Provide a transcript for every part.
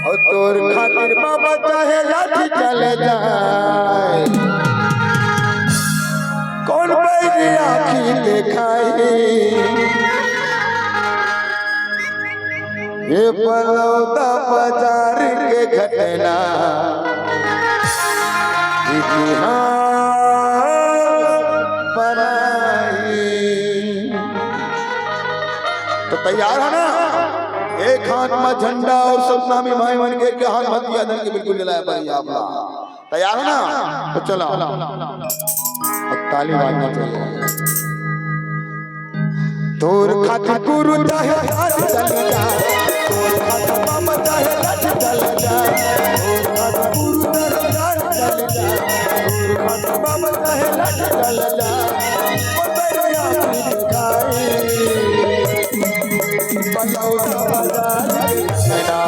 और तोर खातिर बाबा चाहे लाठी चले जाए, कौन बैरी आखी देखाई। ये बलौदा बाजार के घटना इतिहास बनाई। तो तैयार है ना? एक हाथ में झंडा और सतनामी भाई बन के हाथ हथिया दल के बिल्कुल जलाया भाई आप तैयार है ना? तो चलो ताली बाजना चाहिए। तोर खातिर गुरु चाहे हाथ चल जा, तोर खातिर बाबा चाहे लाठ चल जा, तोर खातिर गुरु चाहे हाथ चल जा, तोर खातिर बाबा चाहे लाठ चल जा। पतरिया की दिखाई बलौदा बाजार घटना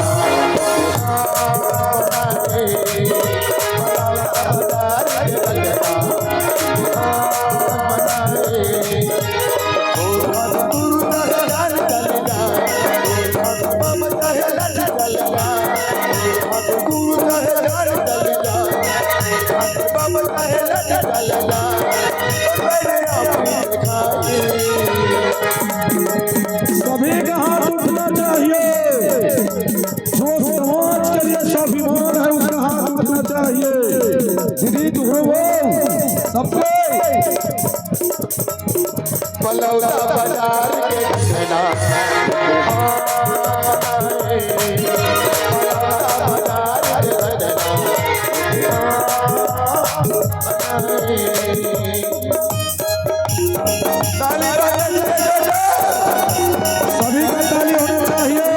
सभी का हाथ उठना चाहिए। जो समाज के लिए स्वाभिमान है उसका हाथ उठना चाहिए। दीदी तू हो वो सबको बलौदा बाजार के घटना सभी का ताली होना चाहिए।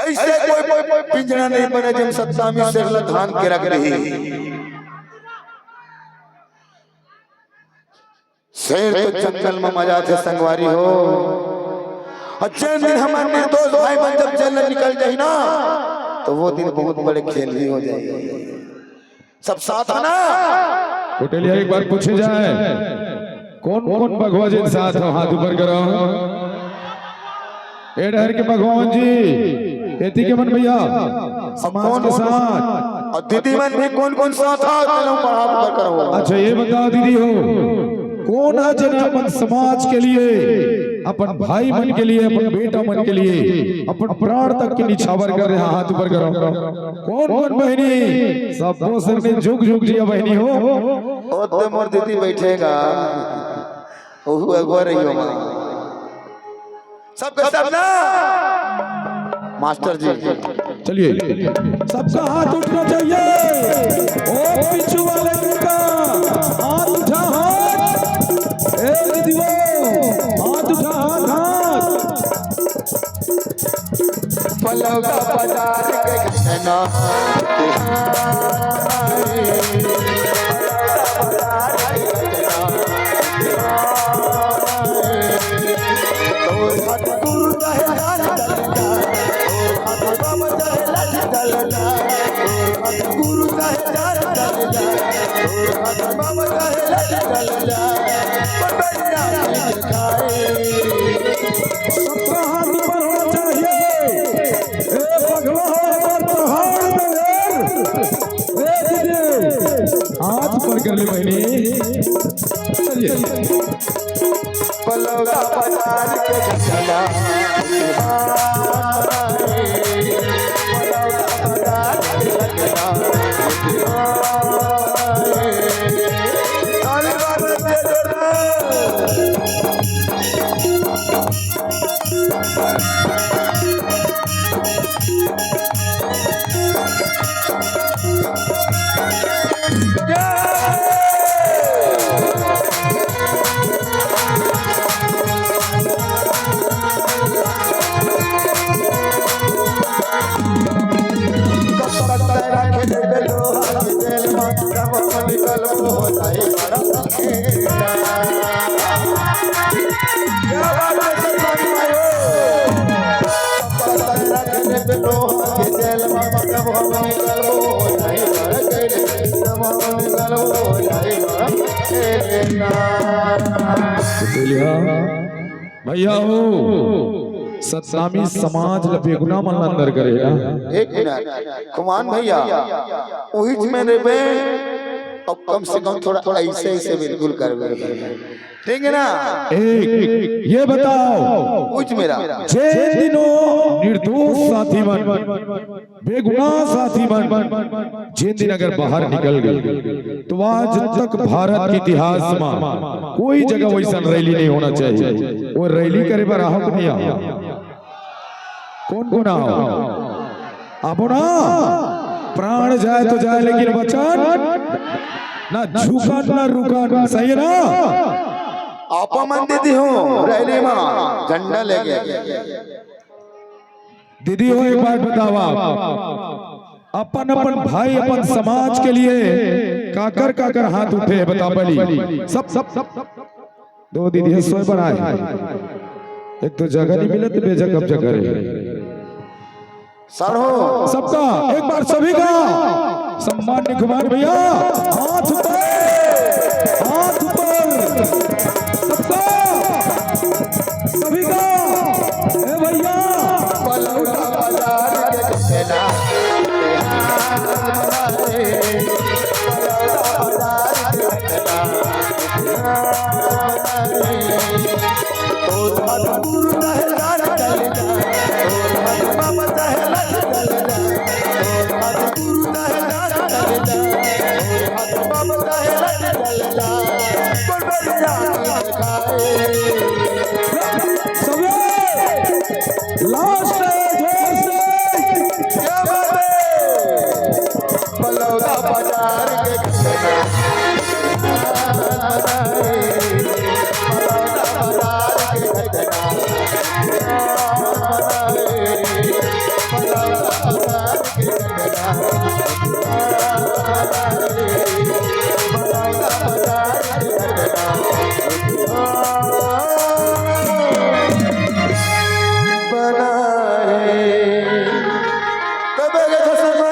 ऐसे कोई पिंजरा नहीं बने जब सत्ता में सिर धान के रख रही। शेर तो जंगल में मजा थे संगवारी हो। अच्छे दिन हमारे निर्दोष भाई बन जब जेल निकल जाए ना तो वो दिन बहुत बड़े खेल ही हो जाएंगे। सब साथ आना। कोटेलिया एक बार पूछे जाए कौन कौन भगवान जी साथ हो? हाथ ऊपर करो। ए डहर के भगवान जी एती के मन भैया समाज के साथ और दीदी मन भी कौन कौन साथ हाथ करो। अच्छा ये बताओ दीदी हो कौन आज अपन समाज के लिए, अपन भाई मन के लिए, अपन बेटा मन के लिए अपन प्राण तक के निछावर कर रहे हैं? हाथ ऊपर करो। कौन कौन बहनी? सब दो सर में झुक झुक जिया बहनी हो। तो मोर दीदी बैठेगा रही हो सब सब ना मास्टर जी। चलिए सबका हाथ उठना चाहिए। ओ पिछू वाले का हाथ उठा, हाथ दीदी हाथ उठा, हाथ। बलौदा बाजार के घटना गुरु हाथ पर कर ले बहनी। चलिए बलौदा बाजार के घटना बलौदा बाजार के घटना जाए बड़ा संगीना। क्या बात है सत्संगी भाइयों, पता रखने पे लोहा के जेल में कब हम निकलो जाए बड़ा केले, कब हम निकलो जाए बड़ा केले। भैया हो सतनामी समाज ल बेगुनाह मन अंदर करेगा। एक मिनट कुमान भैया वही में रेबे और कम से कम थोड़ा ऐसे ऐसे बिल्कुल कर ठीक है ना। एक ये बताओ कुछ मेरा जे दिनों निर्दोष साथी बन बेगुनाह साथी बन जे दिन अगर बाहर निकल गए तो आज तक भारत के इतिहास में कोई जगह वैसा रैली नहीं होना चाहिए। वो रैली करे पर आहक नहीं आओ कौन कौन आओ आपो ना प्राण जाए तो जाए लेकिन वचन ना झुका ना रुका। सही है ना। आपा मन दीदी हो रैली में झंडा लेके दीदी हो एक बात बतावा अपन अपन भाई अपन समाज के लिए काकर काकर हाथ उठे है बता बली सब सब सब दो दीदी है सोए बनाए एक तो जगह नहीं मिले तो बेजा कब्जा करे सर हो सबका एक बार सभी का सम्मान्य कुमार भैया हाथ